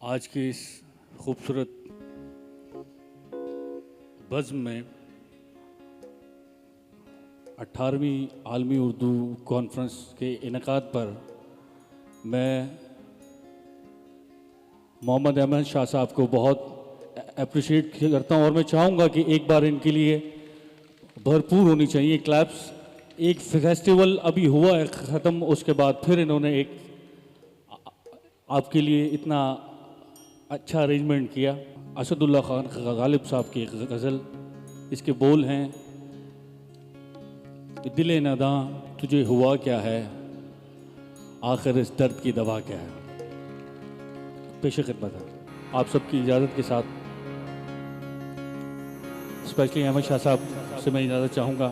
आज के इस खूबसूरत बज़्म में 18वीं आलमी उर्दू कॉन्फ्रेंस के इनेकाद पर मैं मोहम्मद अहमद शाह साहब को बहुत अप्रिशिएट करता हूँ और मैं चाहूँगा कि एक बार इनके लिए भरपूर होनी चाहिए क्लैप्स। एक फेस्टिवल अभी हुआ है ख़त्म, उसके बाद फिर इन्होंने एक आपके लिए इतना अच्छा अरेंजमेंट किया। असदुल्ला खान गालिब साहब की एक गज़ल, इसके बोल हैं कि दिले नादां तुझे हुआ क्या है, आखिर इस दर्द की दवा क्या है। पेश खिदमत है आप सबकी इजाज़त के साथ, स्पेशली अहमद शाह साहब से मैं इजाज़त चाहूँगा।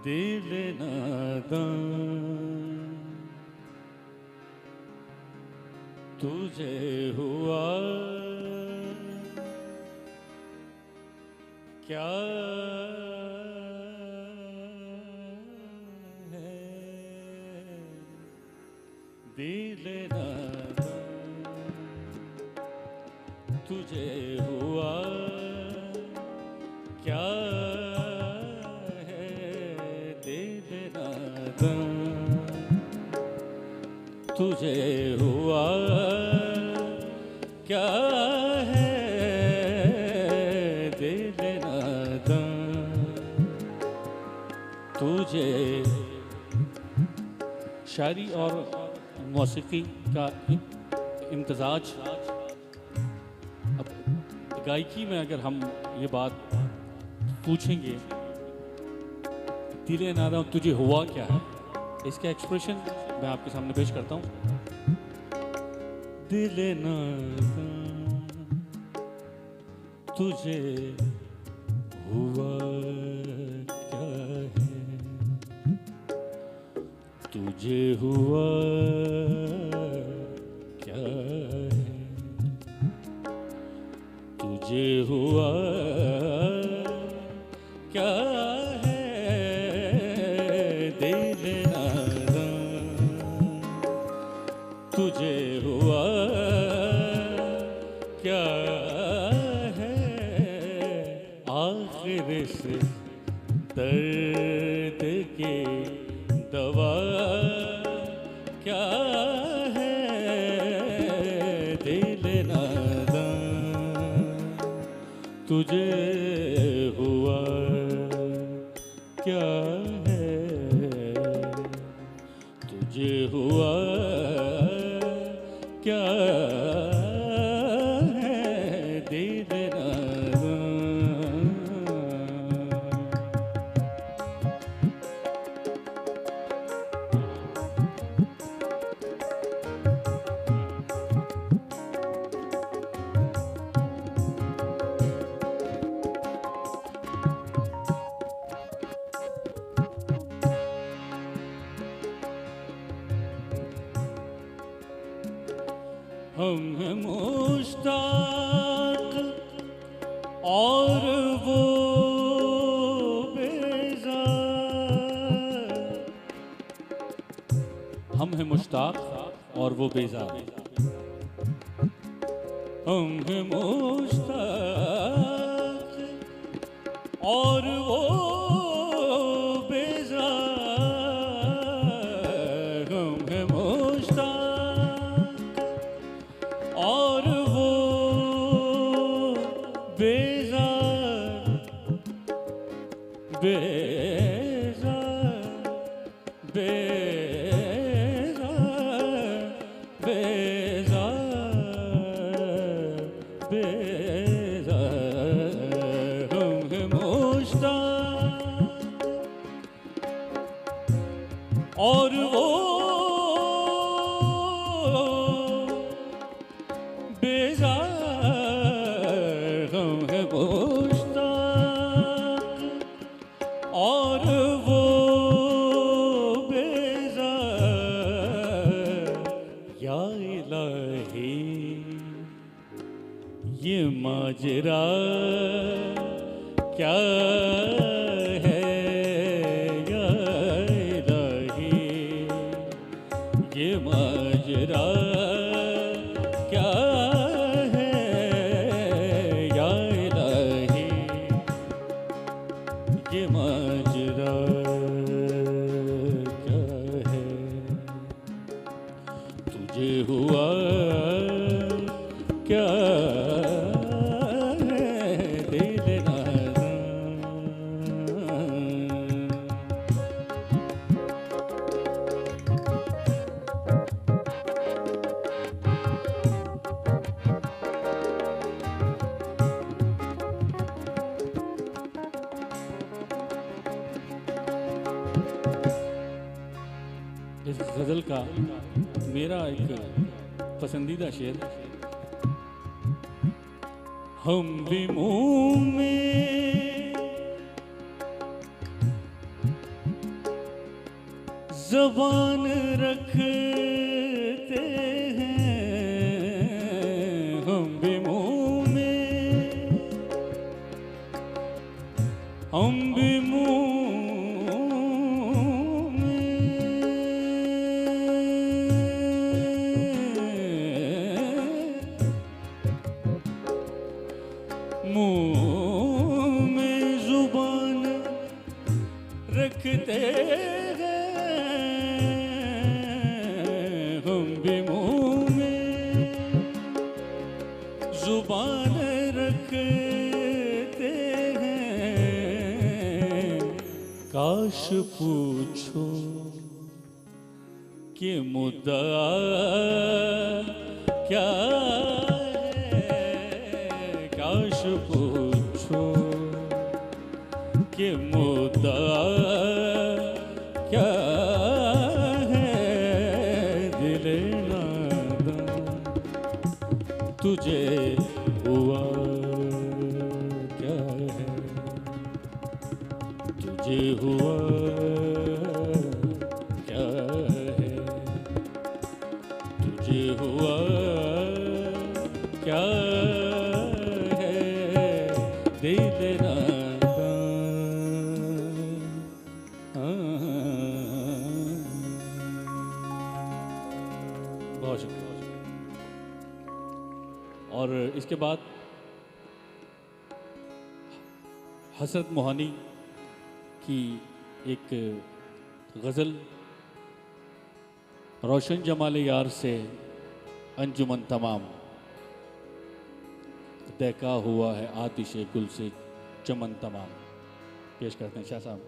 दिल नादां तुझे हुआ क्या है, दिल नादां तुझे हुआ क्या तुझे हुआ क्या है, दिल नादां तुझे। शायरी और मौसीकी का इम्तजाज। अब गायकी में अगर हम ये बात पूछेंगे, दिल नादां तुझे हुआ क्या है, इसका एक्सप्रेशन मैं आपके सामने पेश करता हूँ। दिल नादां तुझे हुआ क्या है, तुझे हुआ क्या है, तुझे हुआ क्या है, दिल नादां तुझे हुआ क्या है, आखिर इस दर्द की दवा क्या है, दिल नादान तुझे हुआ क्या है, तुझे हुआ क्या है, दिल नादान। हम हैं मुश्ताक और वो बेजार, हम हैं मुश्ताक और वो बेजार, हम हैं मुश्ताक और वो बेजार, हम हैं मुश्ताक और वो बेजार, बेजार, बेजार, बेजार, बेजार, हम हैं मुश्ताक और वो बेजार, हम हैं मुश्ताक और वो बेजार, या इलाही ये माजरा क्या है, या इलाही ये माजरा क्या है, या इलाही ये माजरा क्या है, तुझे हुआ क्या है, दिल नादान। इस गज़ल का मेरा एक पसंदीदा शेर, हम भी मुंह में ज़बान रखते हैं, हम भी मुंह में, हम भी मुंह में जुबान रखते हैं, हम भी मुंह में जुबान रखते हैं, काश पूछो कि मुद्दा क्या है, काश पूछो कि मुद्दा क्या है, दिल नादान तुझे हुआ क्या है, तुझे हुआ क्या है, तुझे हुआ क्या है, दिल नादान। बहुत शुक्रिया। और इसके बाद हसरत मोहानी की एक गज़ल, रोशन जमाले यार से अंजुमन तमाम, देखा हुआ है आतिशे गुल से चमन तमाम, पेश करते हैं शाह साहब।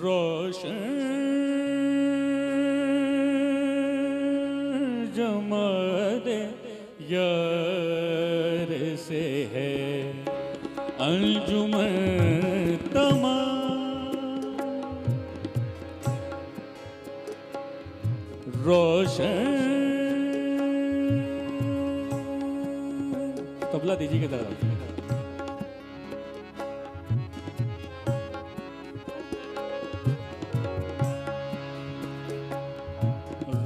रोशन जमाले यार से है अंजुमन तमाम, रोशन तबला दीजिए तरफ।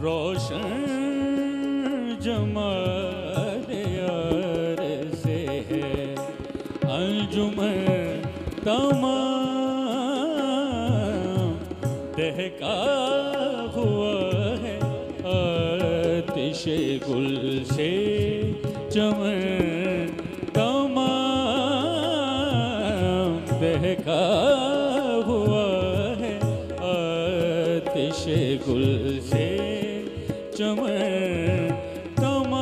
रोशन जमाले यार से है अंजुमन तमाम, दहका हुआ है आतिशे गुल से चमन तमाम, दहका हुआ है आतिशे गुल से चमन तमाम,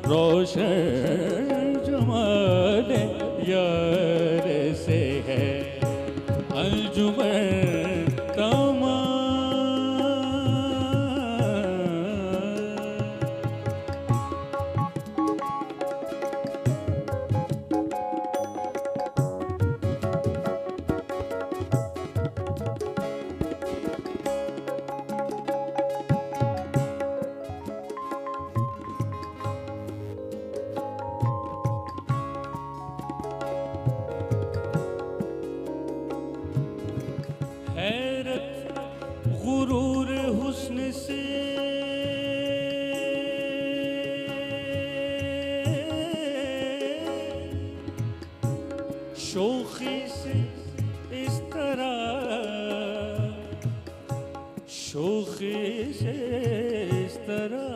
रोशन जमाले यार से है अंजुमन तमाम। शोखी से इस तरह, शोखी से इस तरह,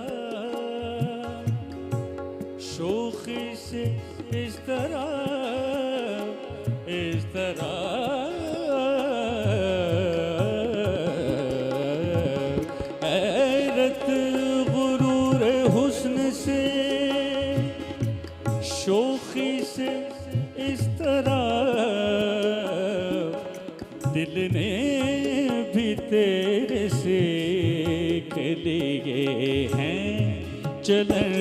शोखी से इस तरह, इस तरह हैरत गुरूर हुस्न से, शोखी से इस तरह दिल ने भी तेरे से लिए हैं चलन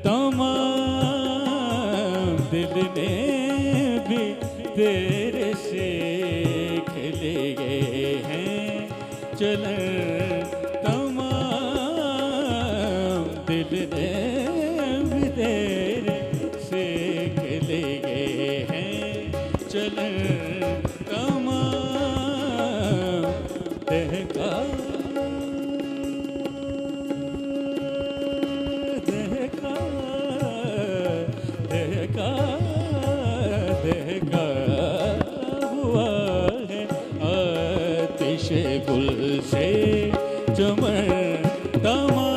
तमाम, दिल ने भी तेरे से लिए हैं चलन तमाम, दिल ने भी तेरे से लिए हैं चलन तमाम, दहका दहका दहका दहका हुआ है आतिश गुल से चमन तमाम।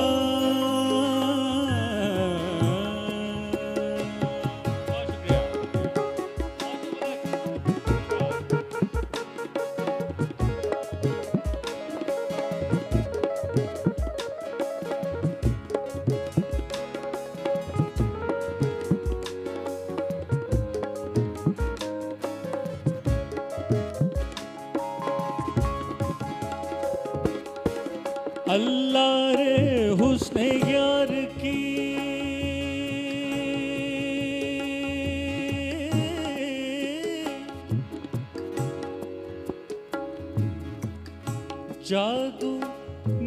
अल्लाह रे हुस्न यार की जादू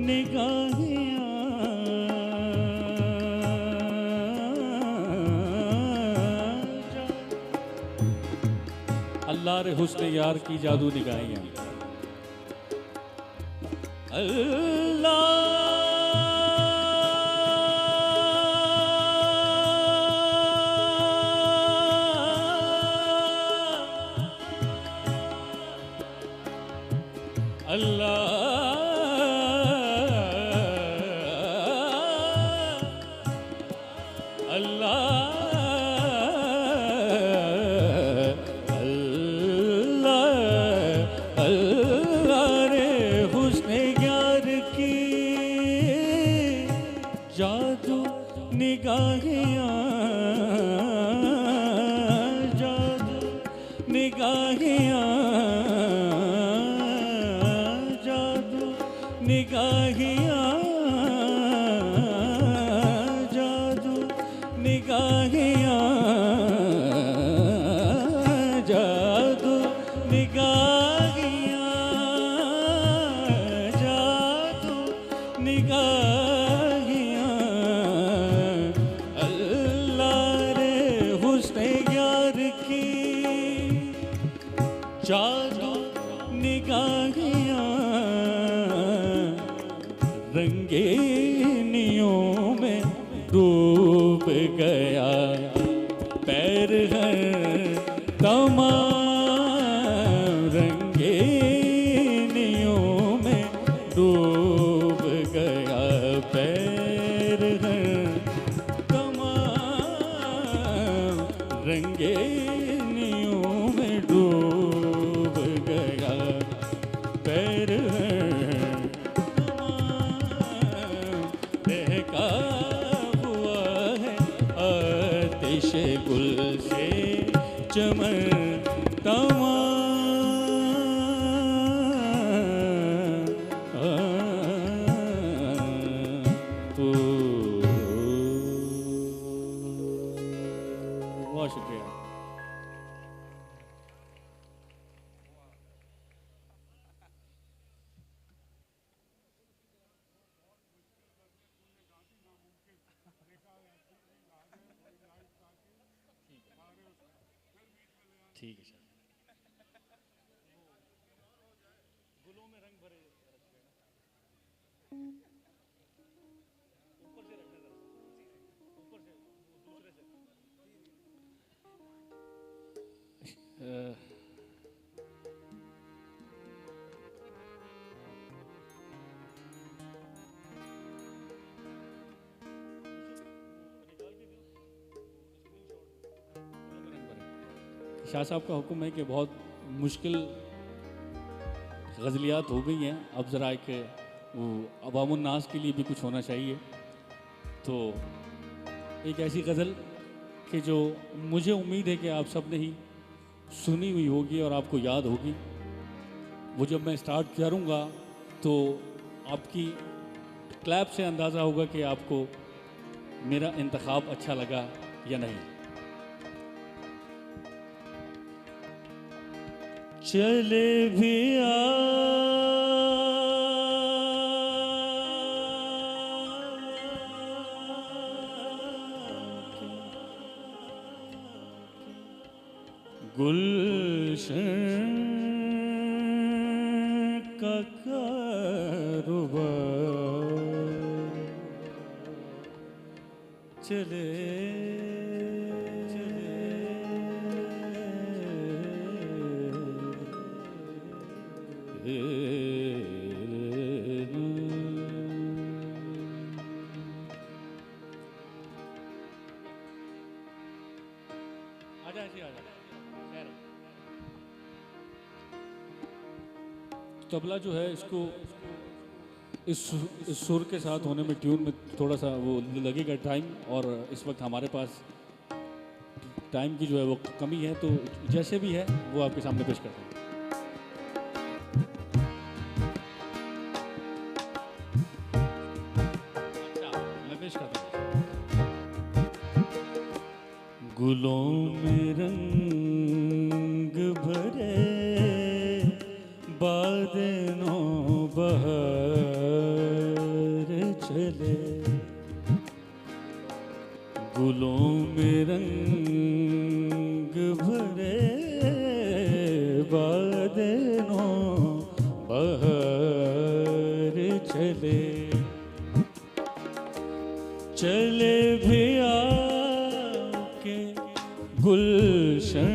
निगाहियाँ, अल्लाह रे हुस्न यार की जादू निगाहियाँ, अल्लाह अल्लाह अल्लाह अल्लाह रे हुस्न यार की जादू निगाहियाँ, जादू निगाहियाँ, जादू निगाहियाँ, जादू निगाहियाँ, जादू निगाहियाँ, जादू निगाहियाँ, अल्लाह रे हुस्न यार की जादू निगाहियाँ, रंगीनियों में डूब गया पैर है तमाम, रंगीनियों में डूब गया पैर है तमाम, रंगीनियों में डूब गया पैर है तमाम, दहका हुआ है आतिश गुल से चमन तमाम। बहुत शुक्रिया। ठीक है सर। गुलों में रंग भरे ऊपर से रखना जरा, ऊपर से दूसरे से। शाह साहब का हुक्म है कि बहुत मुश्किल गज़लियात हो गई हैं, अब ज़रा एक वो अवामुन्नास के लिए भी कुछ होना चाहिए। तो एक ऐसी गज़ल कि जो मुझे उम्मीद है कि आप सब ने ही सुनी हुई होगी और आपको याद होगी। वो जब मैं स्टार्ट करूँगा तो आपकी क्लैप से अंदाज़ा होगा कि आपको मेरा इंतखाब अच्छा लगा या नहीं। चले भी गुलशन का कारोबार चले तबला जो है इसको इस सुर के साथ होने में, ट्यून में थोड़ा सा वो लगेगा टाइम, और इस वक्त हमारे पास टाइम की जो है वो कमी है, तो जैसे भी है वो आपके सामने पेश करते हैं। अच्छा, मैं पेश करता हूँ। गुलों में रंग भरे बादलों बहार चले, गुलों में रंग भरे बादलों बहार चले, चले भी आके गुलशन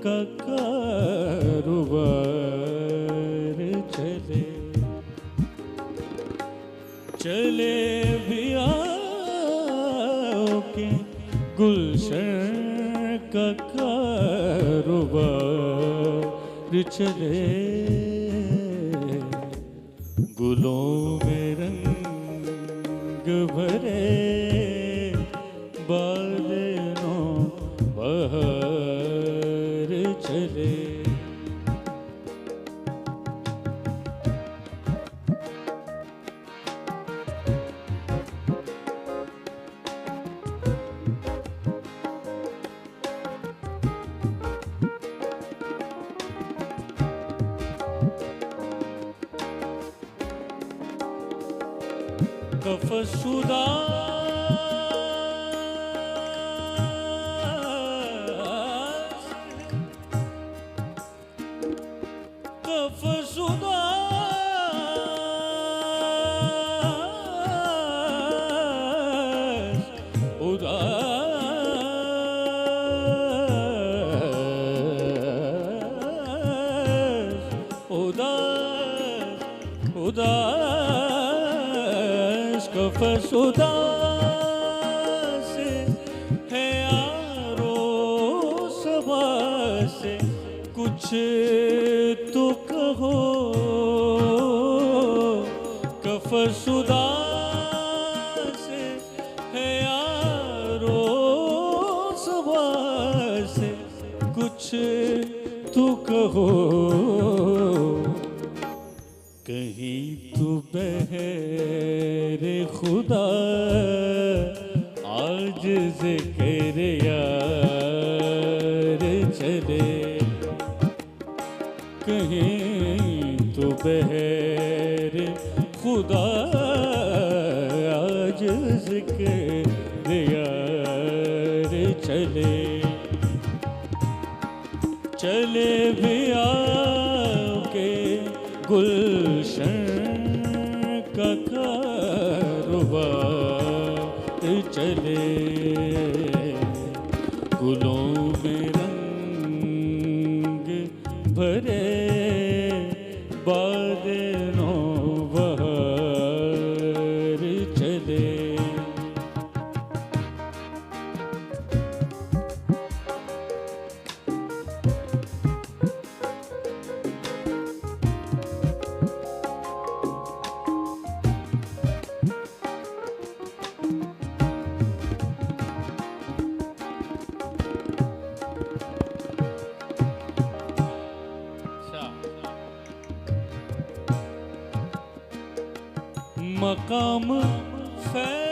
का कारोबार चले, चले भी आके गुलशन का कारोबार चले, गुलों में रंग भरे बादलों बहार चले। कफ़शुदा कफ़शुदा कफ़शुदा से है यारो सबा से कुछ तो कहो, कफ़शुदा से है यारो सबा से कुछ तो कहो, कहीं तो बहरे खुदा आज ज़िक्र यार चले, कहीं तो बहरे खुदा आज ज़िक्र यार चले, चले भी आके गुलशन का कारोबार चले, गुलों में रंग भरे बादलों बहार चले। मकाम फैज़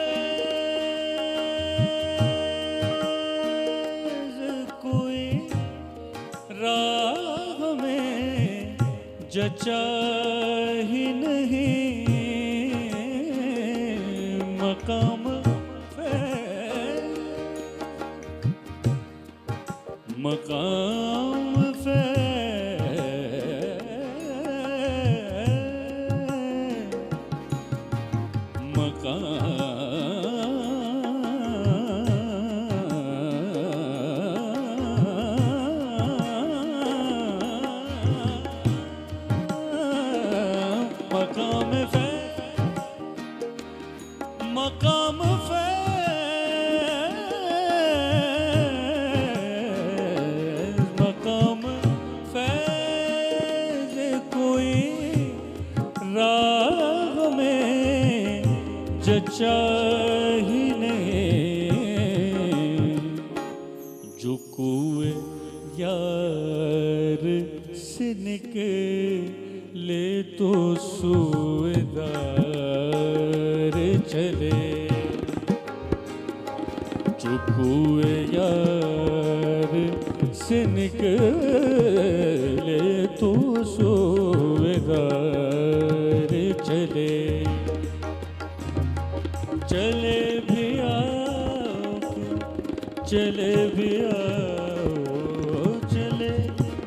कोई राह में जचा ही नहीं, मकाम मकाम मकाम फैज़ मकाम फैज़ कोई राह में जचा ही नहीं, जो कुए यार से निकले तो सूएदार चले, जो कुए यार से निकले तो सूएदार चले, चले भी आओ चले भी आओ चले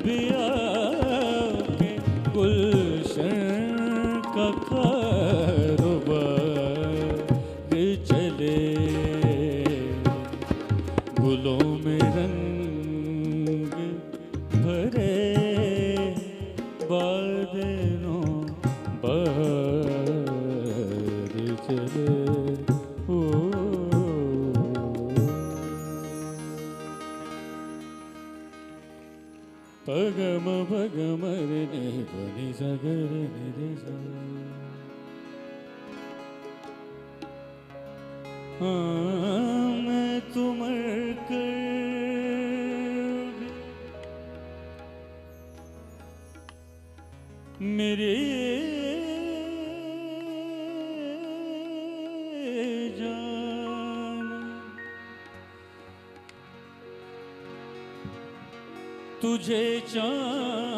भी आओ के गुलशन का कारोबार चले, गुलों में रंग भरे बादलों बहार चले, ओ पगम पगम रे बनी सगर रे सा, मैं तुम कर मेरे जान, तुझे चाहूँगा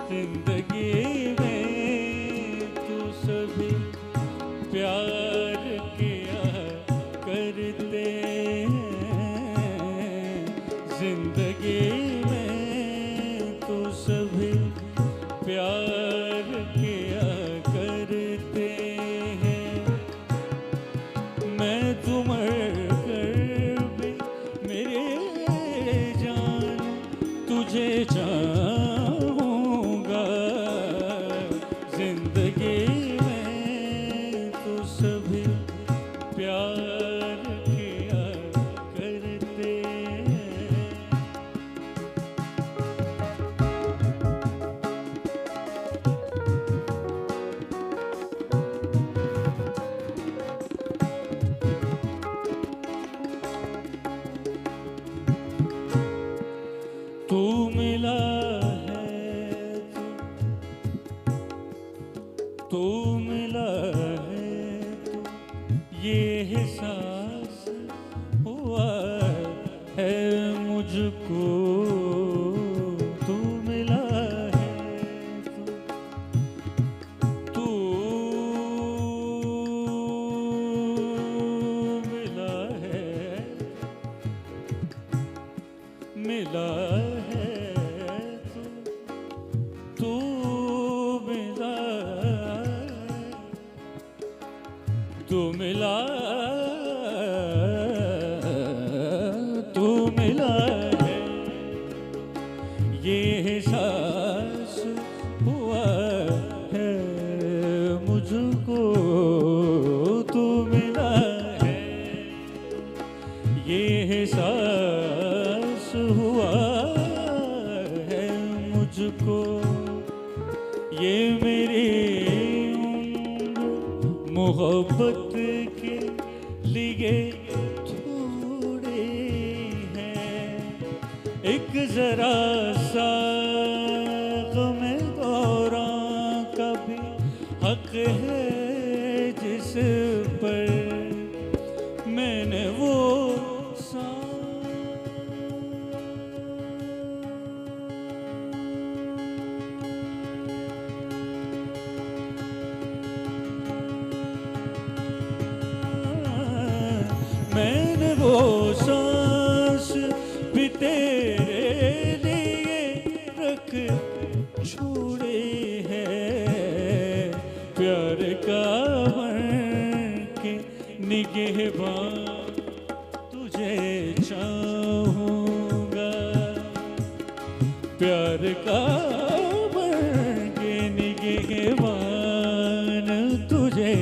जिंदगी में, तू सभी प्यार किया करते हैं, जिंदगी में तो सभी प्यार किया करते हैं, मैं तुम कर भी मेरे जान, तुझे चाहूँगा जिंदगी सभी प्यार किया करते हैं। तू मिला है तू मिला है, ये एहसास हुआ है मुझको, तू मिला है तू मिला है मिला है तू मिला, तू मिला तू मिला है, ये एहसास हुआ है मुझको, तू मिला है, ये एहसास हुआ है मुझको, ये मेरी मोहब्बत के लिए थोड़े हैं, एक जरा सा गम दौरां का भी वो सांस भी तेरे लिए रख छोड़े हैं, प्यार का बन के निगहबान तुझे चाहूँगा, प्यार का बन के निगहबान तुझे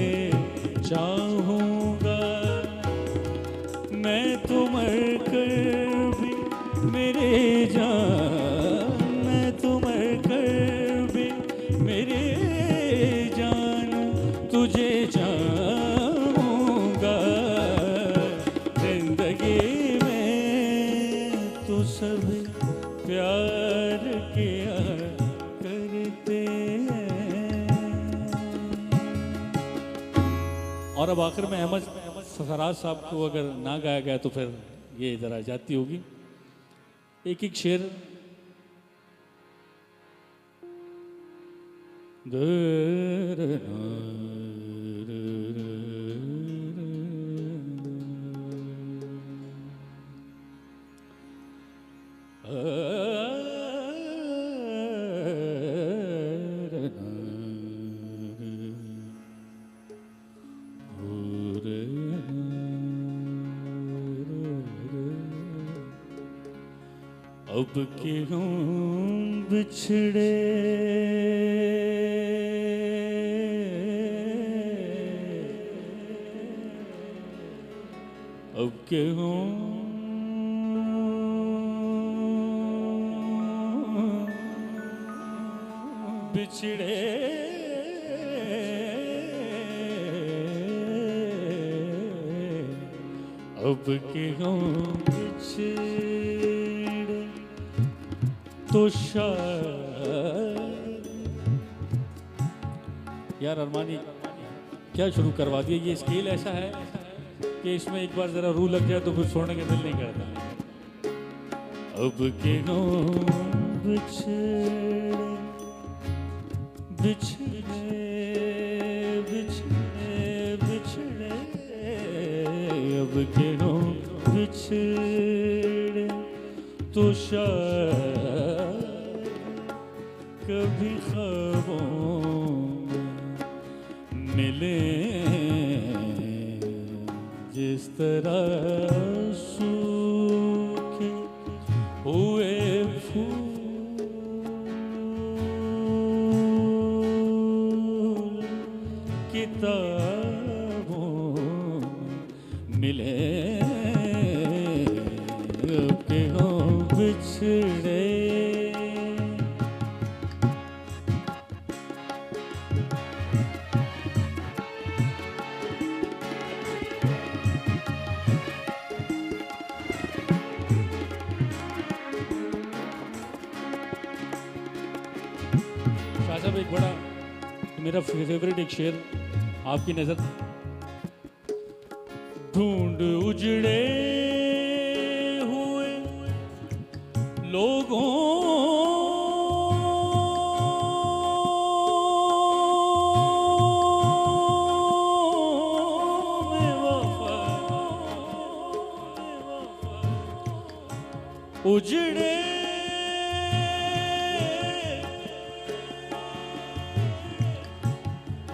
चाहूँगा। मैं तो मर कर भी मेरे जान, मैं तो मर कर भी मेरे जान तुझे चाहूँगा। जिंदगी में तो सब प्यार किया करते हैं। और अब आखिर में अहमद फराज साहब को अगर ना गाया गया तो फिर ये जरा जाती होगी। एक एक शेर अब क्यों बिछड़े अब क्यों बिछड़े अब क्यों बिछड़े तो यार अरमानी क्या शुरू करवा दिया। ये स्केल ऐसा है कि इसमें एक बार जरा रू लग जाए तो फिर छोड़ने का दिल नहीं करता। अब क्यों बिछड़े बिछड़े बिछड़े बिछड़े अब क्यों बिछड़े तो शायद कभी ख्वाबों में मिले जिस तरह सूखे हुए फूल किताबों में मिले क्यों बिछड़े। शाह साहब एक बड़ा मेरा फेवरेट एक शेर आपकी नजर। ढूंढ उजड़े हुए लोगों में वफा उजड़े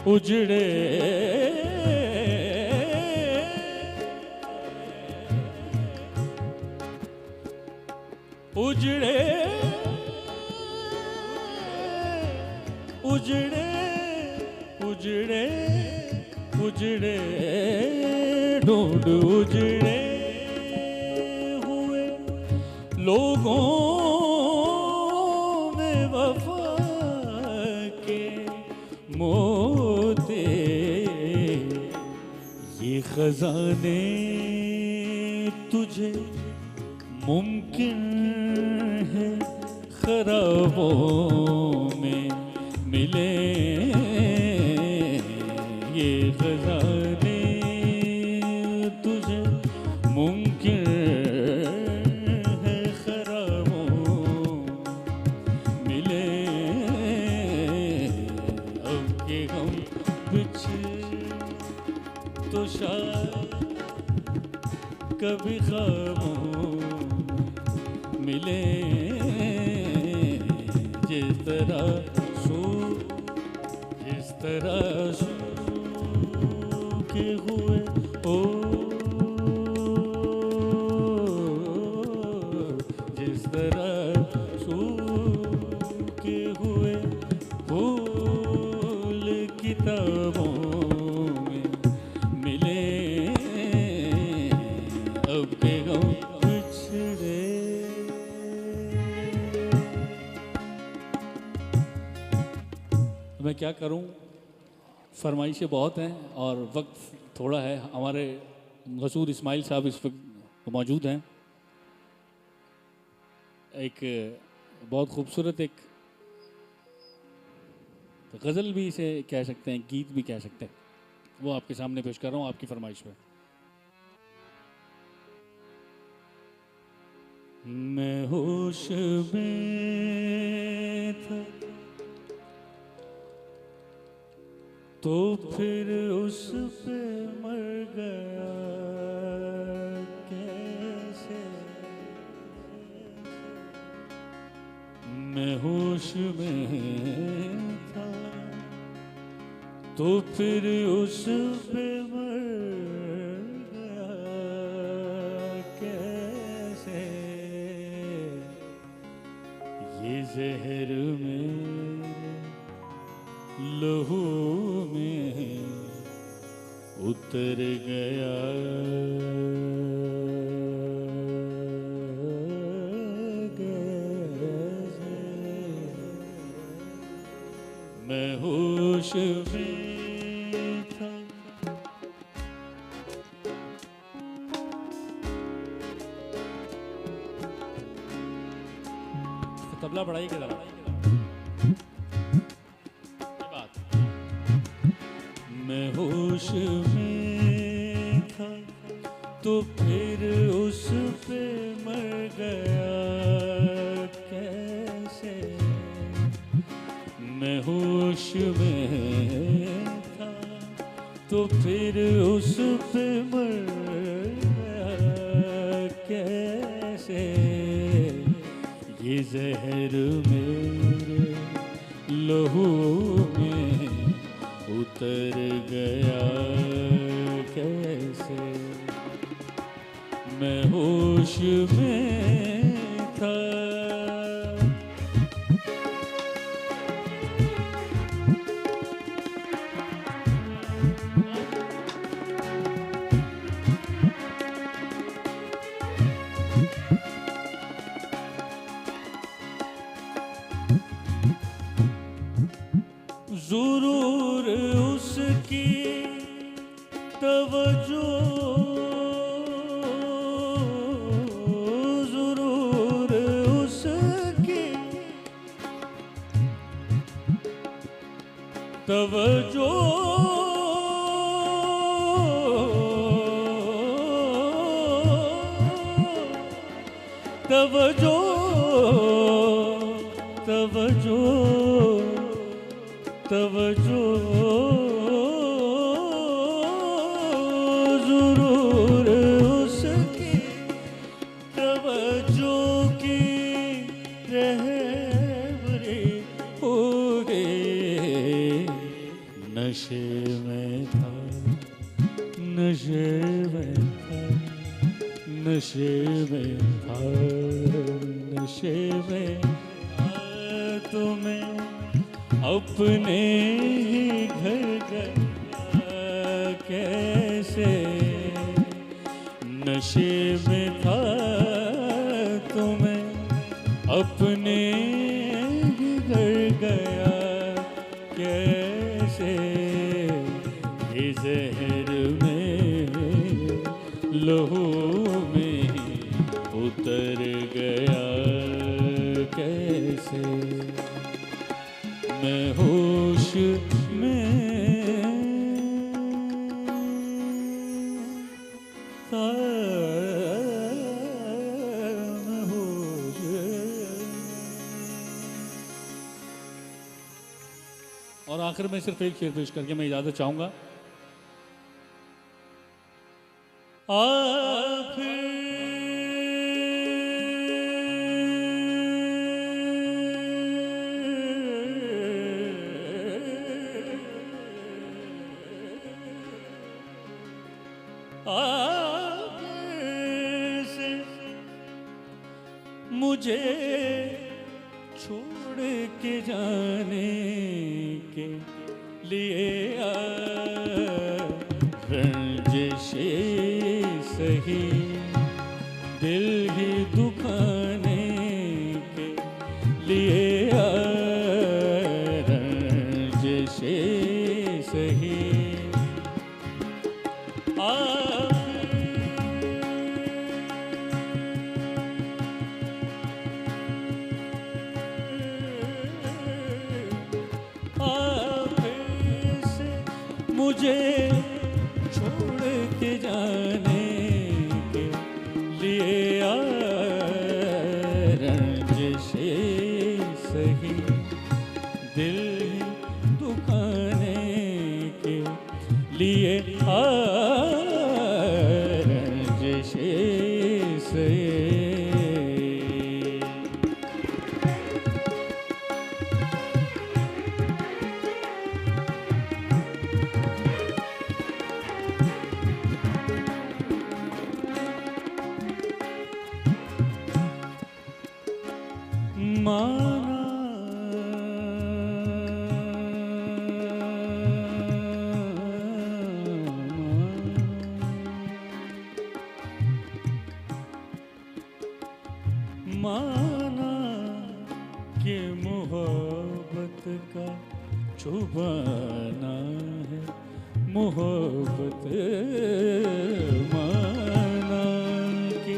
उजड़े उजड़े उजड़े उजड़े उजड़े ढूंढ उजड़े हुए लोगों में वफा के मोते ये खजाने तुझे मुमकिन है खराबों में मिले ये खजाने तुझे मुमकिन है खराबों मिले अब के हम बिछड़े तो शायद कभी ख्वाबों में मिले जिस तरह सूखे हुए ओ जिस तरह सूखे हुए फूल किताबों में मिले अब के गम पिछड़े। मैं क्या करूं, फरमाइशें बहुत हैं और वक्त थोड़ा है। हमारे गसूर इस्माइल साहब इस वक्त मौजूद हैं। एक बहुत खूबसूरत एक गज़ल भी इसे कह सकते हैं, गीत भी कह सकते हैं, वो आपके सामने पेश कर रहा हूँ आपकी फरमाइश पे। मैं होश में था तो फिर उस पे मर गया कैसे। मैं होश में था तो फिर उस पे मर गया कैसे। ये जहर मेरे लहू में उतर गया कैसे। मैं होश में था तबला बढ़ाई के जरा मैं होश में था तो फिर उस पे मर गया कैसे। मैं होश में था तो फिर उस पे मर गया कैसे। ये जहर मेरे लहू में उतर गया कैसे। मैं होश में था ज़रूर उसकी तवज्जो ज़रूर उसकी तवज्जो तवज्जो तवज्जो तवज्जो ज़रूर उसकी तवज्जो की रहबरी हो गई। नशे में था नशे में था नशे में था नशे में तुम्हें अपने ही घर गया कैसे। नशे में था तुम्हें अपने ही घर गया कैसे। ये जहर में लहू में उतर गया कैसे। मैं होश में था मैं होश। और आखिर में सिर्फ एक शेर पेश करके मैं इजाजत चाहूंगा। आखिर आपसे मुझे छोड़ के जाने के लिए रंजिशे सही दिल ही दुखाने के लिए रंजिशे सही आपसे मुझे छोड़ के जाने के लिए रंजिशे सही दिल दुखाने के लिए रंजिशे सही माना कि मोहब्बत का छुपाना है मोहब्बत माना कि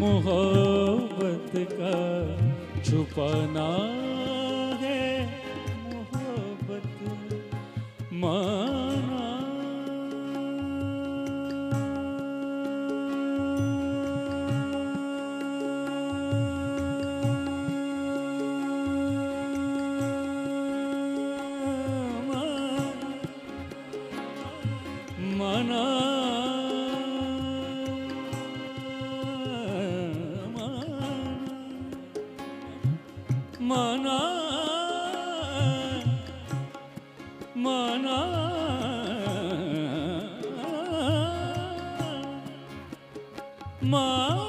मोहब्बत का छुपाना है मोहब्बत माना माना माना माना माना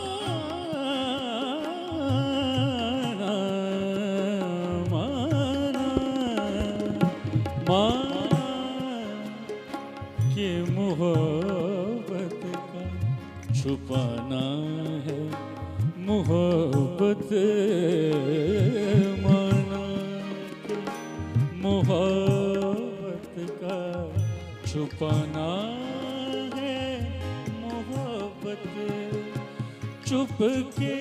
माना कि मोहब्बत का छुपाना है मोहब्बत माना कि मोहब्बत का छुपाना है मोहब्बत चुप के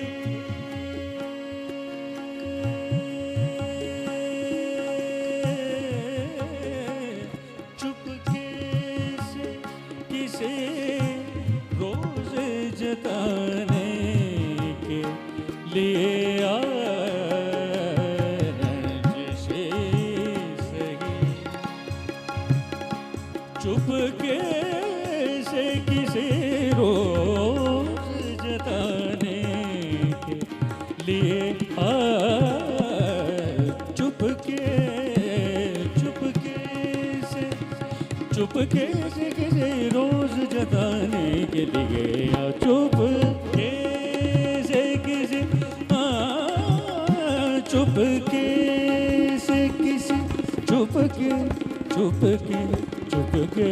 रोज जताने के लिए रंजिशे सही चुपके से किसे रोज जताने के लिए चुपके किसे रोज जताने के लिए चुपके से किसी चुपके से किसी चुपके चुपके चुपके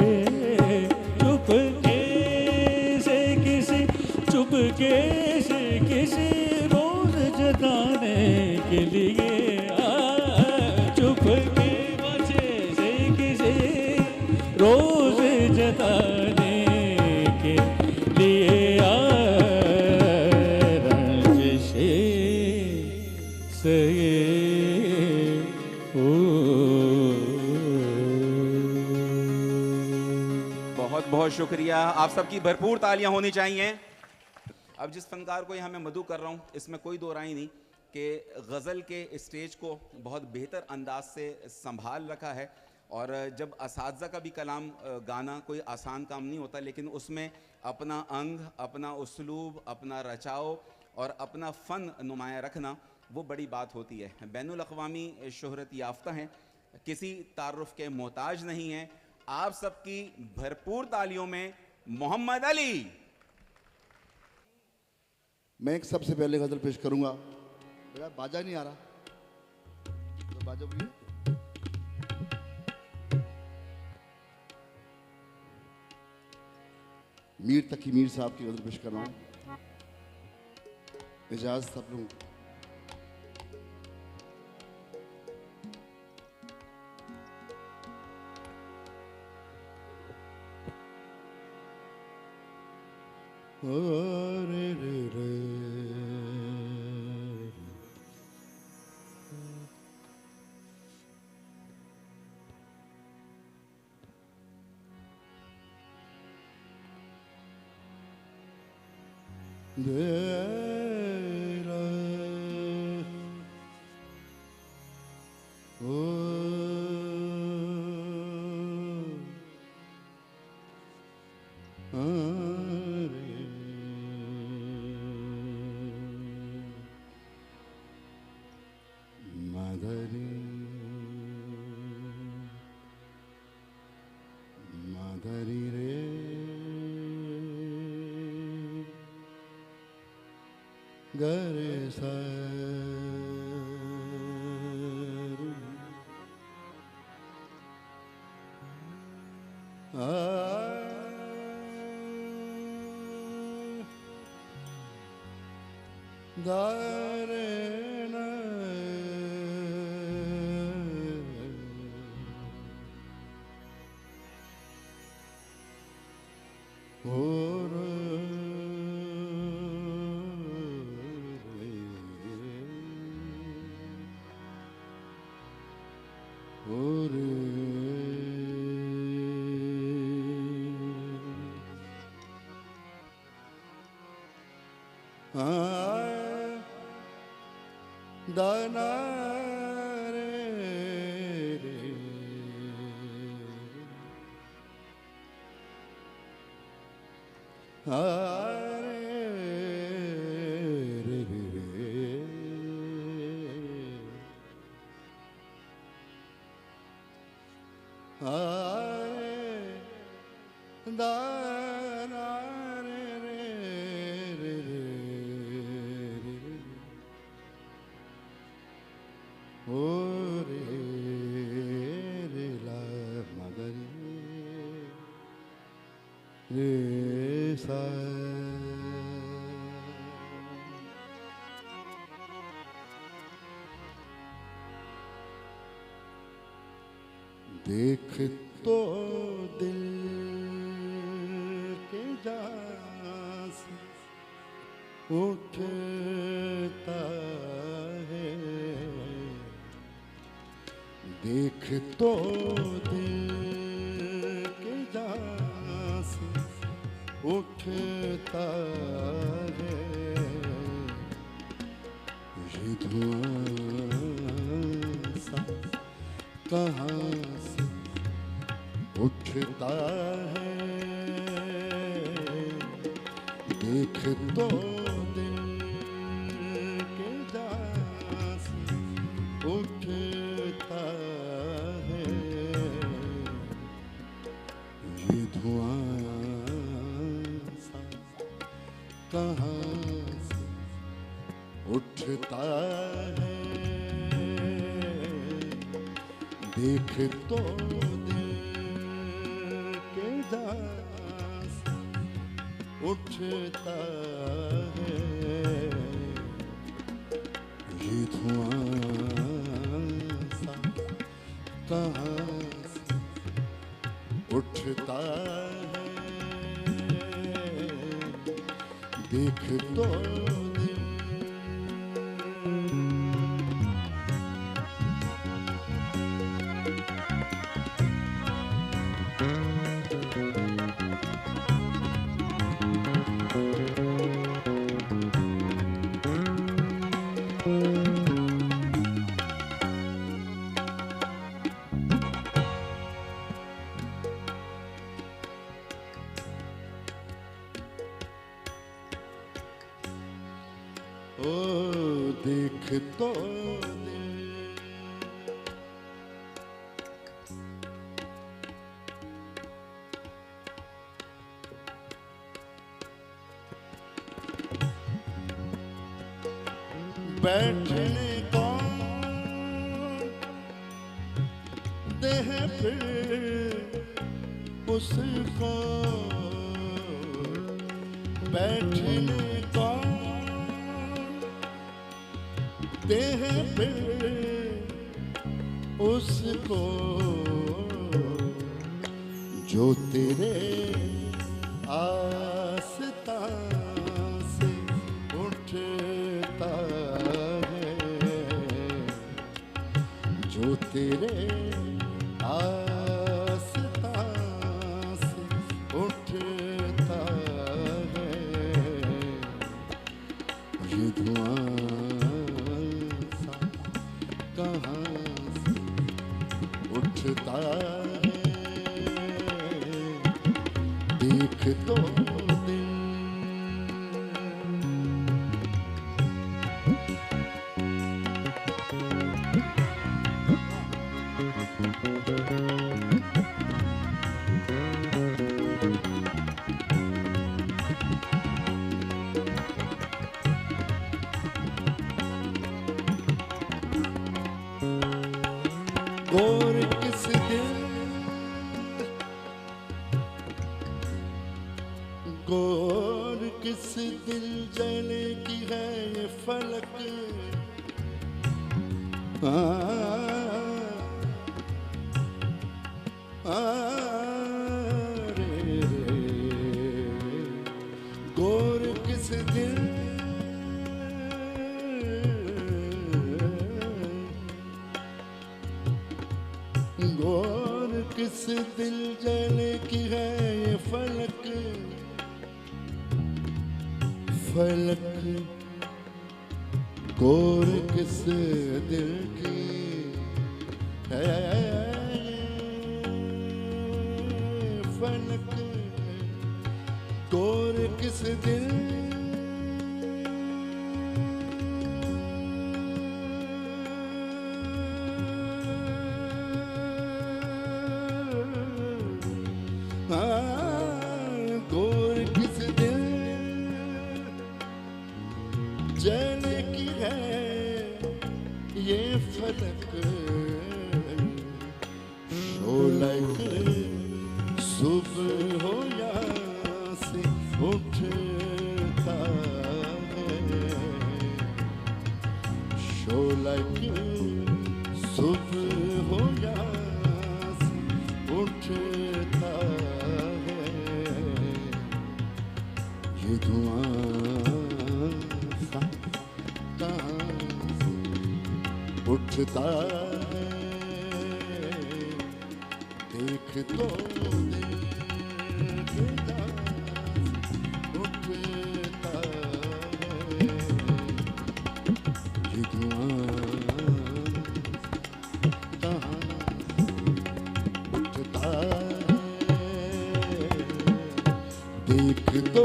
चुपके से किसी रोज जताने के लिए चुपके बचे से किसी रोज जताने के लिए रंजिशे सही बहुत बहुत शुक्रिया। आप सबकी भरपूर तालियां होनी चाहिए। अब जिस फनकार को यहाँ मैं मधु कर रहा हूँ, इसमें कोई दो राय नहीं कि गज़ल के स्टेज को बहुत बेहतर अंदाज से संभाल रखा है। और जब असातिज़ा का भी कलाम गाना कोई आसान काम नहीं होता, लेकिन उसमें अपना अंग, अपना उसलूब, अपना रचाव और अपना फ़न नुमाया रखना वो बड़ी बात होती है। बैनुल अक़वामी शोहरत याफ्ता हैं, किसी तारुफ़ के मोहताज नहीं हैं। आप सबकी भरपूर तालियों में मोहम्मद अली। मैं एक सबसे पहले गजल पेश करूंगा। बेटा बाजा नहीं आ रहा, तो बाजा बोलिए। मीर तकी मीर साहब की गजल पेश कर रहा हूं, इजाजत सब लोग। रे रे रे देरा ओ रे मदरी मदरी रे गरे सर दारे न और दाना रे रे रे रे दाना रे रे रे रे ओ रे रे ला मगरी रे सा देख तो दिल के जास उठता है, देख तो दिल के जास उठता है, ये धुआं सा कहाँ से उठता है, देख तो दिल के जास उठता है, ये धुआं सा कहाँ से उठता है, देख तो दिल के जास उठता है, ये धुआं सा कहाँ से उठता है, देख तो ओ देख तो बैठने कौन दे है फिर उसको, बैठने कौन दे है फिर उसको, जो तेरे आस्था से उठता है, जो तेरे आस्था से उठता है, ये धुआं सा कहाँ से उठता है, देख तो दिन। गौर किस दिल, गौर किस दिल जले की है ये फलक, रे गौर किस दिल, गौर किस दिल जले की है ये फलक, फलक गौर किस दिल की है, फलक गौर किस दिल, गौर किस दिल जले की है ये फलक, शोलक सुबह हो या से उठता है, शोलक सुबह हो या से उठता है, ये धुआं सा कहाँ से उठता है, देख तो देख जा उठता है, ये धुआं कहाँ से उठता है, देख तो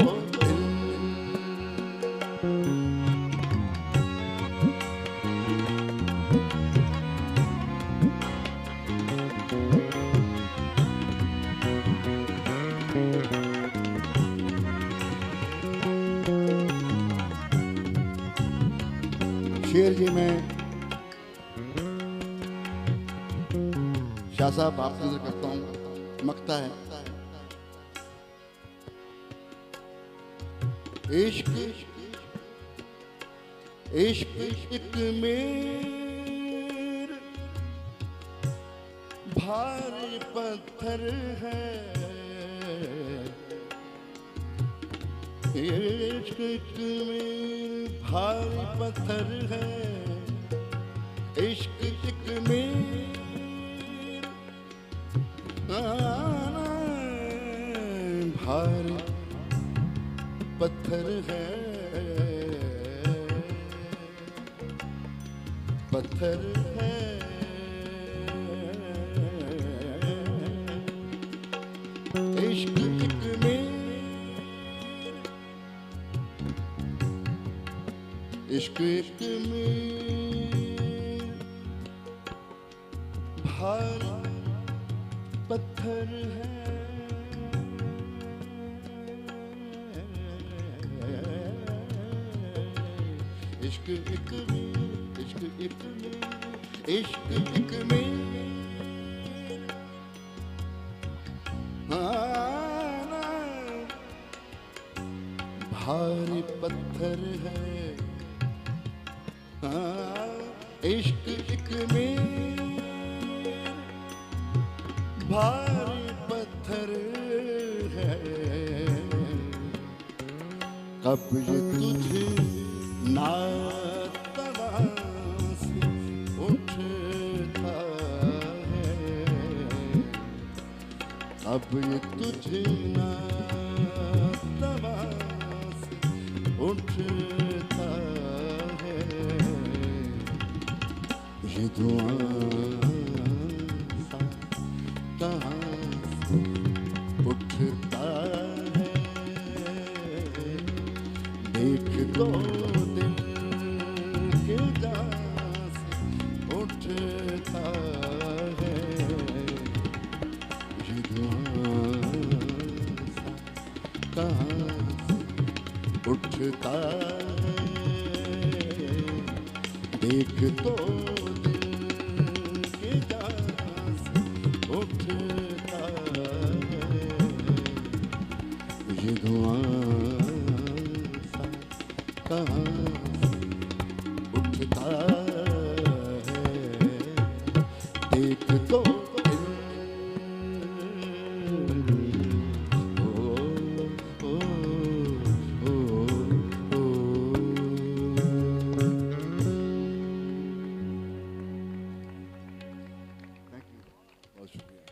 शेर जी मैं शाह साहब आपसे नजर करता हूँ, मकता है इश्क इश्क एक मेर भारी पत्थर है, इश्क एक मेर भारी पत्थर है, इश्क एक मेर भारी पत्थर है, पत्थर है, इश्क एक मेर, इश्क एक मेर भारी पत्थर है, इश्क एक इश्क एक मेरे, इश्क एक मेरे, भारी पत्थर है, इश्क एक मेरे, भारी पत्थर है, कब ये तुझे नातवा से उठता है, अब ये तुझे नातवा से उठता है, ये दुआ सा कहाँ से उठता है, देख दो दिल के जहाँ से उठता है, ये दुआ सा कहाँ से उठता है, देख दो दिल के जहाँ से उठता है, ये दुआ कहाँ से उठता है, देख तो बहुत शुक्रिया।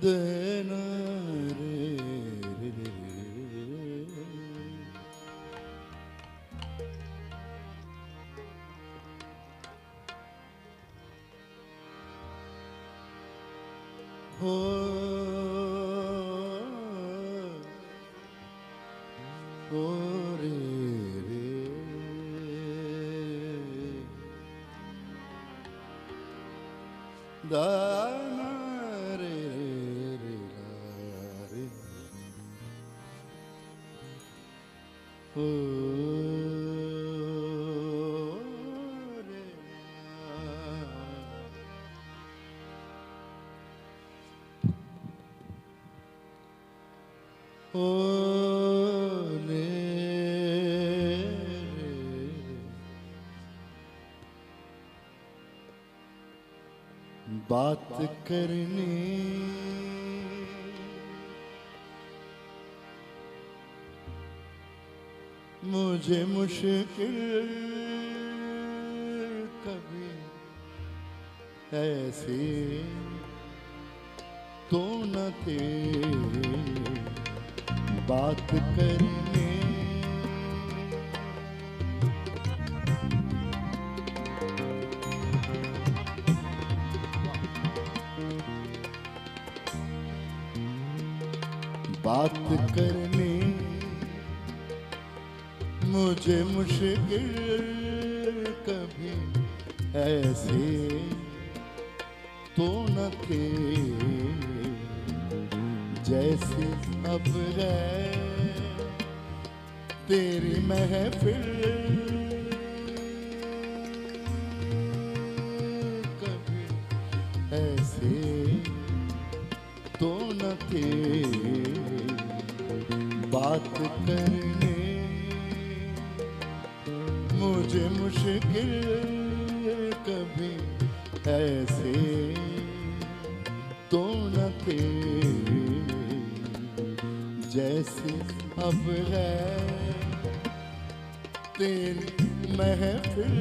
देना रे रे रे रे। हो हो रे रे दाना रे रे ला रे हो रे हो ले बात करने मुझे मुश्किल कभी ऐसे तो न थे बात करने बात करने मुझे मुश्किल कभी ऐसे तो न थे जैसे अब है तेरी महफिल कभी ऐसे तो न थे बात करने मुझे मुश्किल कभी ऐसे तो न थे जैसे अब है तेरी महफिल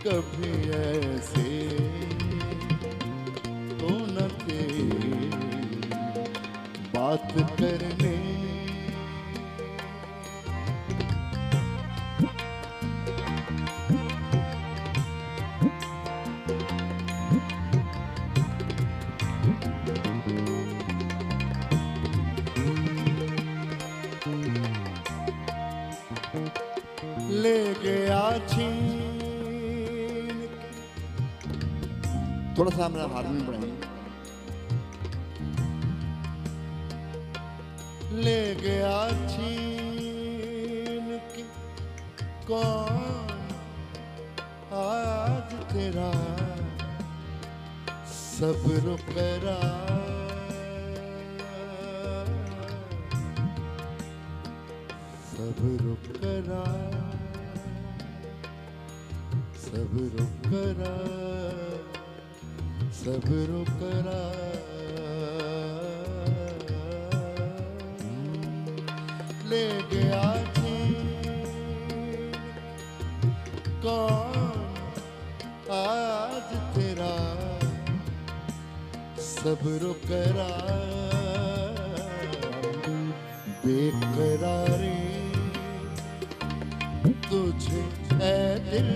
कभी ऐसे तो न थे बात करने छीन। थोड़ा सा मेरा हारमोनियम बढ़ाइए। ले गया छीन के कौन आज तेरा सब्र करा, सब्र करा, सब्र करा, सब्र करा। ले गया छीन कौन आज तेरा सब्र करा, बेकरारी तुझे ऐ दिल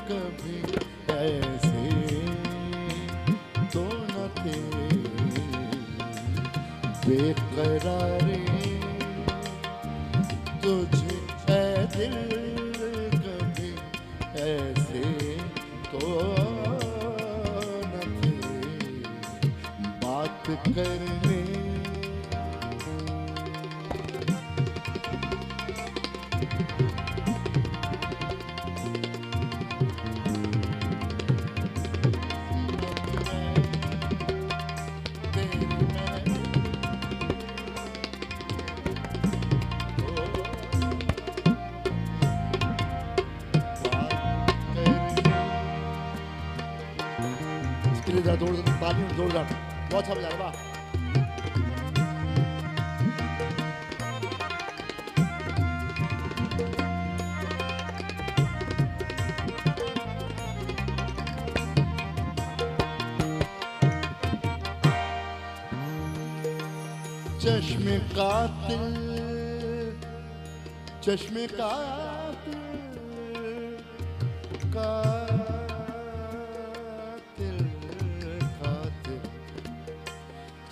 कभी ऐसे तो न थे। बेकरारी तुझे ऐ दिल कभी ऐसे तो न थे। बात करने जोरदार बहुत अच्छा बजा रहा। वाह चश्मे कातिल, चश्मे कातिल, कातिल, कातिल,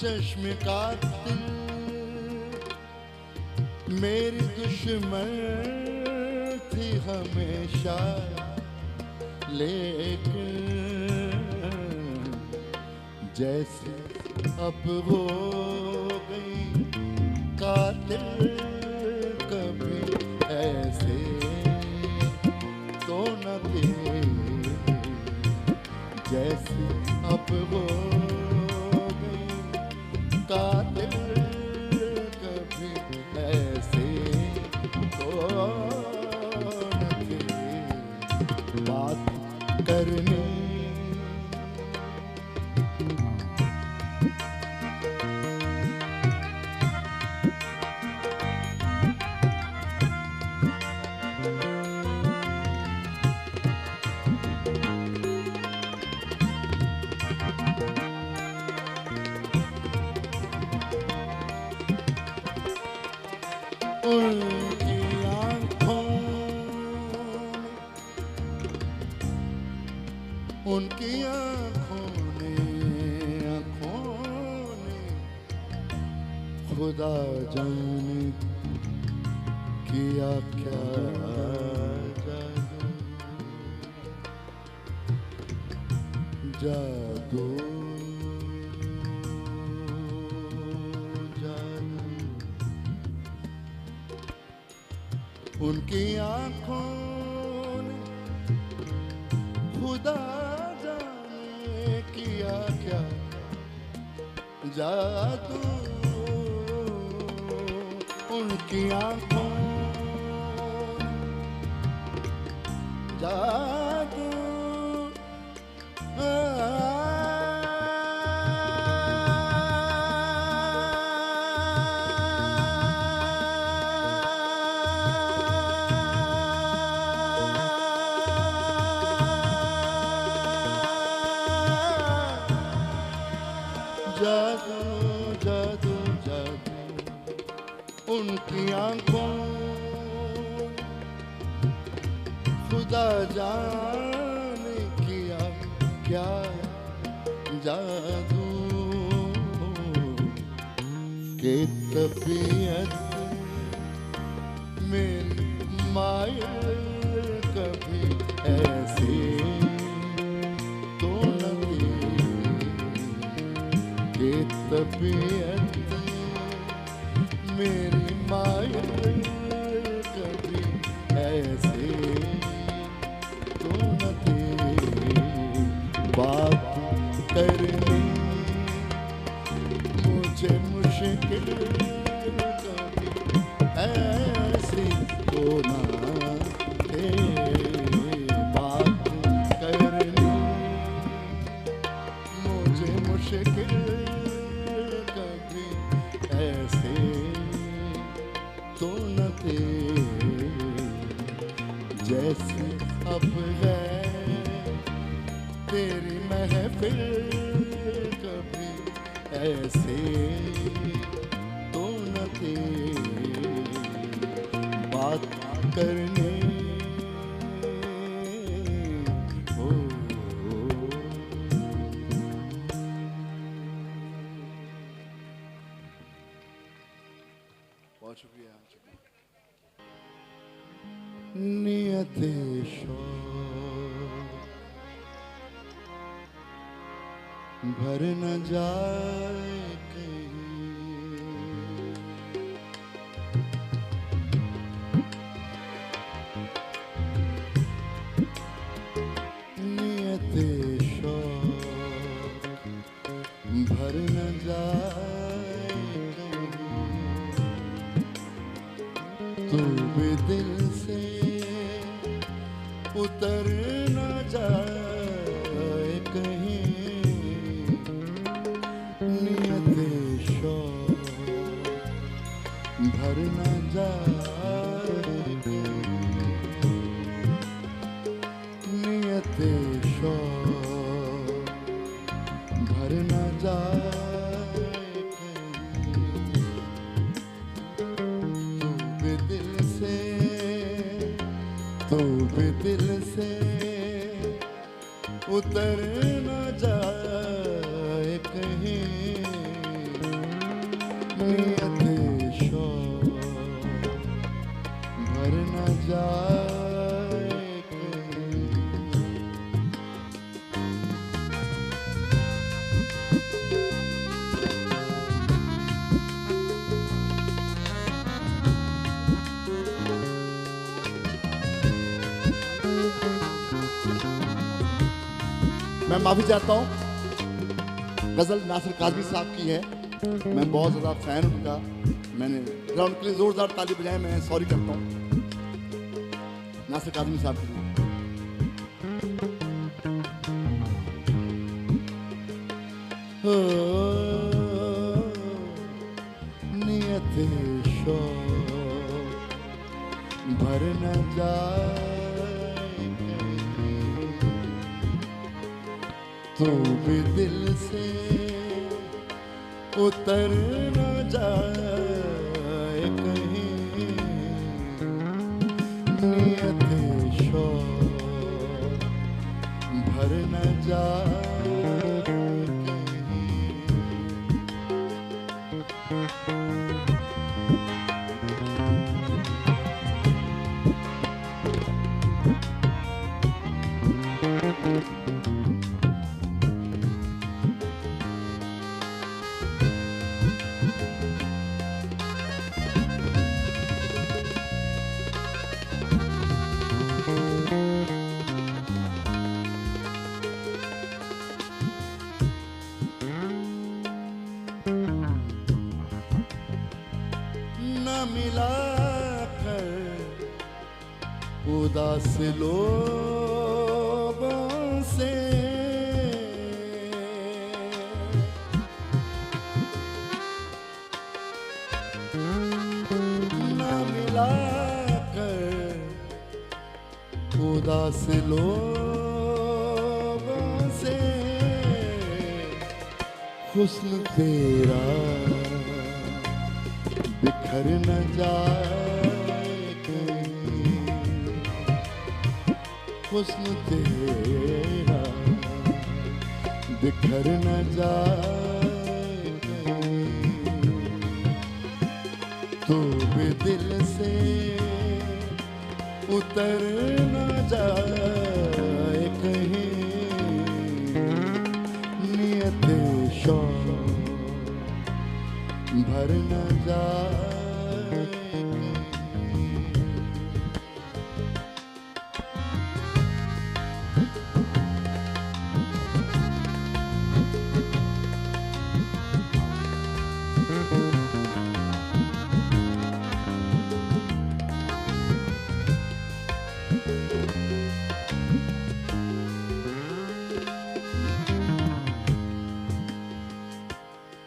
चश्मे कातिल मेरी दुश्मन थी हमेशा, लेकिन जैसे अब हो गई कातिल, कभी ऐसे तो न थे। जैसे अब हो गई कातिल, कभी ऐसे तो न थे। बात करने उनकी आँखों ने खुदा जाने किया क्या जादू, जादू, उनकी आँखों ने खुदा जाने किया क्या जादू। उनकी आँखों जादू, जादू, जादू, जादू, उनकी आँखों खुदा जाने किया क्या जादू। के तबीयत में मायल कभी तबीयत मेरी माया कभी ऐसे तो न थी बात करनी मुझे मुश्किल कभी ऐसी तो न थे बात करनी मुझे मुश्किल कभी ऐसे तो न थे जैसे अब है तेरी महफिल कभी ऐसे तो न थे बात करने ओ, बहुत शुक्रिया। नियत भर न जाए कहीं नियत शौक भर न जाए कहीं तू भी दिल से उतर न जाए कहीं नियत शौक भर न जाए नियत शौक भर न जाए तू भी दिल से तू भी दिल से उतर न जाए कहीं नियत शौक भर न जाए कहीं मैं माफी चाहता हूँ गजल नासिर काज़मी साहब की है मैं बहुत ज़्यादा फैन हूँ उनका मैंने जरा उनके लिए जोरदार ताली बजाए मैं सॉरी करता हूँ नासिर काज़मी साहब के लिए नियत शौक भर न जाए तू भी दिल से उतर न जाए कहीं नियत शौक भर न जाए मिला कर उदास लोगों से ना मिला कर उदास लोगों से हुस्न तेरा बिखर न जाए कहीं हुस्न तेरा बिखर न जाए कहीं तू भी दिल से उतर न जाए कहीं नियत शौक भर न जाए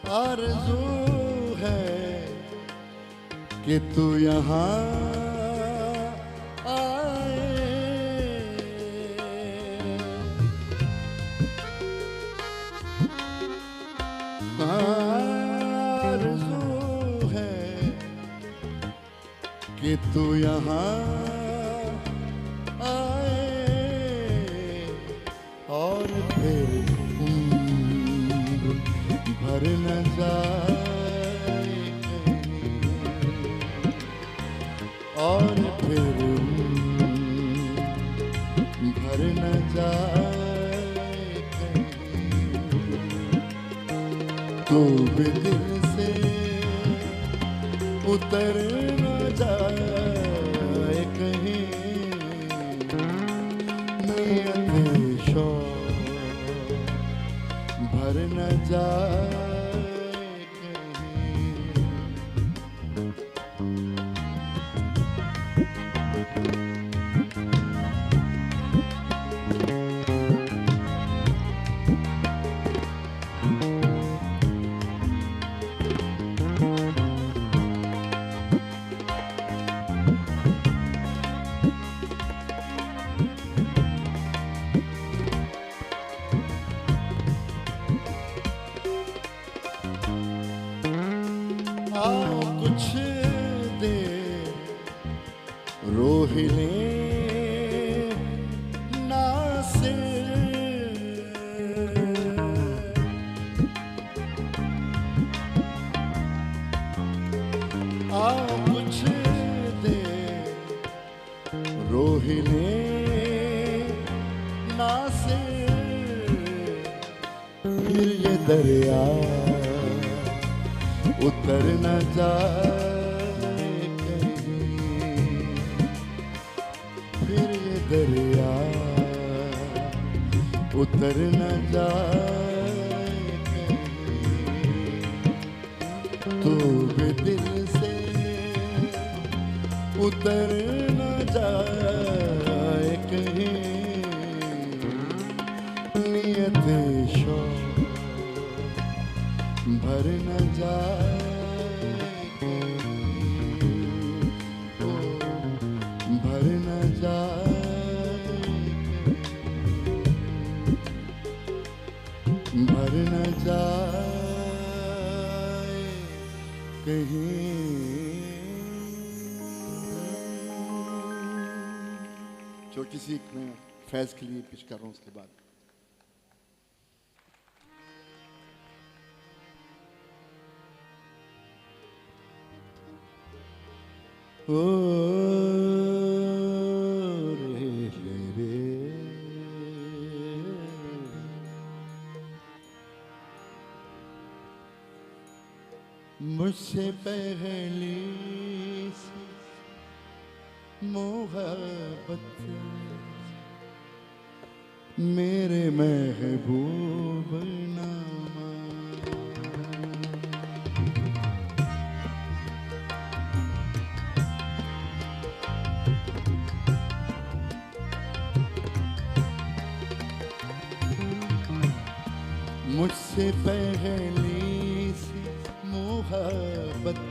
आरज़ू है कि तू यहाँ आए आरज़ू है कि तू यहाँ आए और फिर भर न जाए और फिर भर न जाए तू भी दिल से उतर न जाए कहीं नियत शौक भर न जाए आओ कुछ देर रोहिले ना से आओ कुछ देर रोहिले ना से फिर ये दरिया उतर न जाए कहीं फिर ये दरिया उतर न जाए कहीं तू भी दिल से उतर न जाए कहीं नियत शौक भर न जाए भर न जाए भर न जाए कहीं छोटी सी मैं फैज के लिए पिच कर रहा हूँ उसके बाद ओ रे रे मुझसे पहली सी मोहब्बत मेरे महबूब नामा मुझसे पहली सी मोहब्बत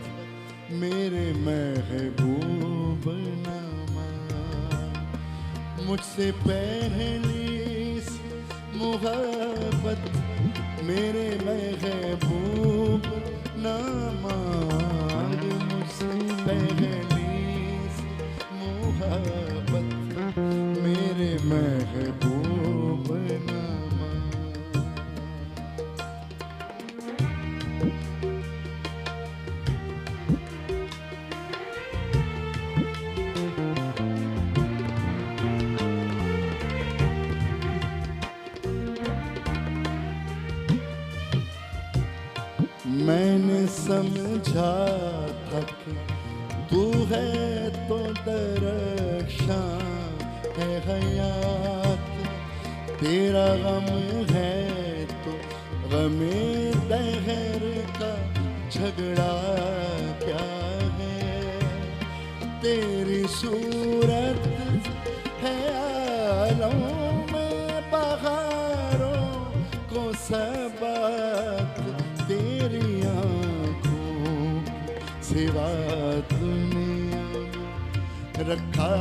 मेरे महबूब नामा मुझसे पहली सी मोहब्बत मेरे महबूब नामा मुझसे पहली सी मोहब्बत मेरे महबूब नामा मैंने समझा था कि तू है तो दरख्शां है हयात, तेरा गम है तो गमे दहर का झगड़ा क्या है, तेरी सूरत है आलम में बहारों को सबक, तेरी आँखों की सिवा दुनिया में रखा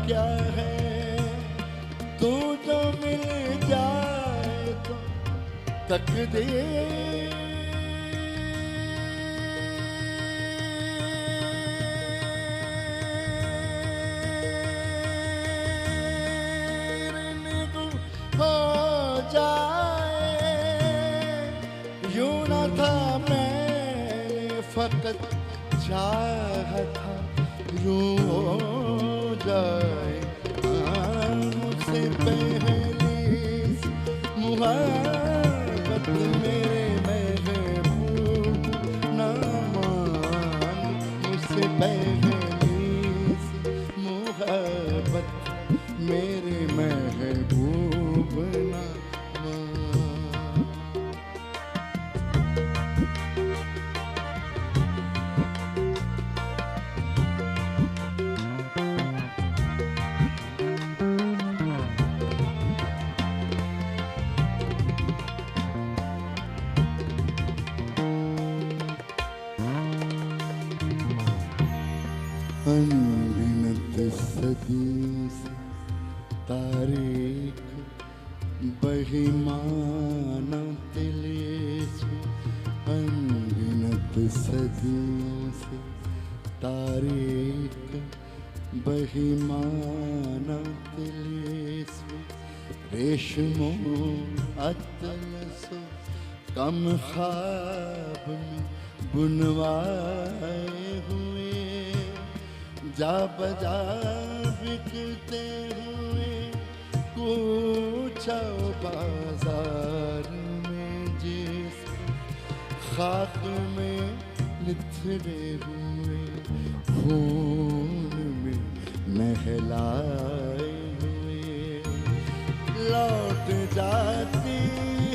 क्या है, तू जो मिल जाए तो तकदीर हो जाए, यूं न था मैंने फकत चाहा था यूं हो जाए, मुझसे पहली मुहब्बत मेरे महबूब ना मान, मुझसे पहली मुहब्बत मेरे महबूब ना मान। अनगिनत सदियों से तारीख बहिमाना तिलेसु, अनगिनत सदियों से तारीख बहिमाना तिलेसु, रेशमो अतलसु कम ख्वाब में बुनवाए हुए, जा बजा बिकते हुए कूचा बाजार में, जिस खाक में निथरे हुए खून में नहलाए हुए, लौट जाती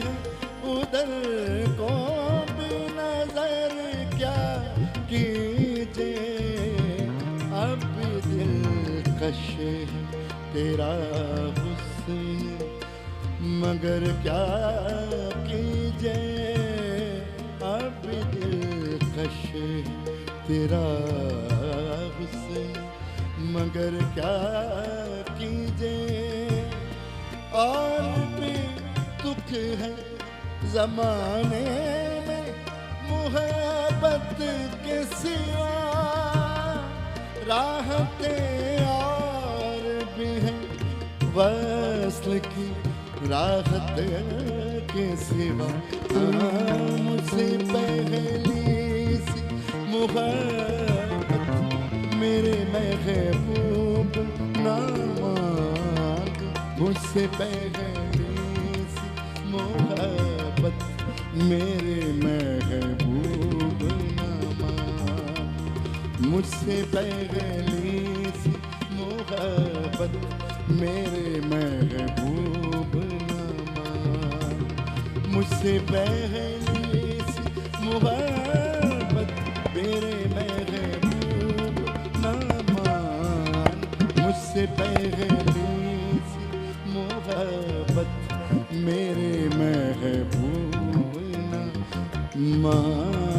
है उधर को भी नजर क्या कीजिए, अब दिलकश है तेरा हुस्न मगर क्या कीजिए, अब दिलकश है तेरा हुस्न मगर क्या कीजिए, और भी दुख है जमाने में मोहब्बत के सिवा, राहतें और भी हैं वस्ल की राहत के सिवा, मुझसे पहली सी मुहब्बत मेरे महबूब ना मांग, मुझसे पहली सी मुहब्बत मेरे महबूब ना मांग, मुझसे पहली सी मुहब्बत मेरे महबूब ना मान, मुझसे पहली सी मुहब्बत मेरे महबूब ना मान, मुझसे पहली सी मुहब्बत मेरे महबूब ना मान।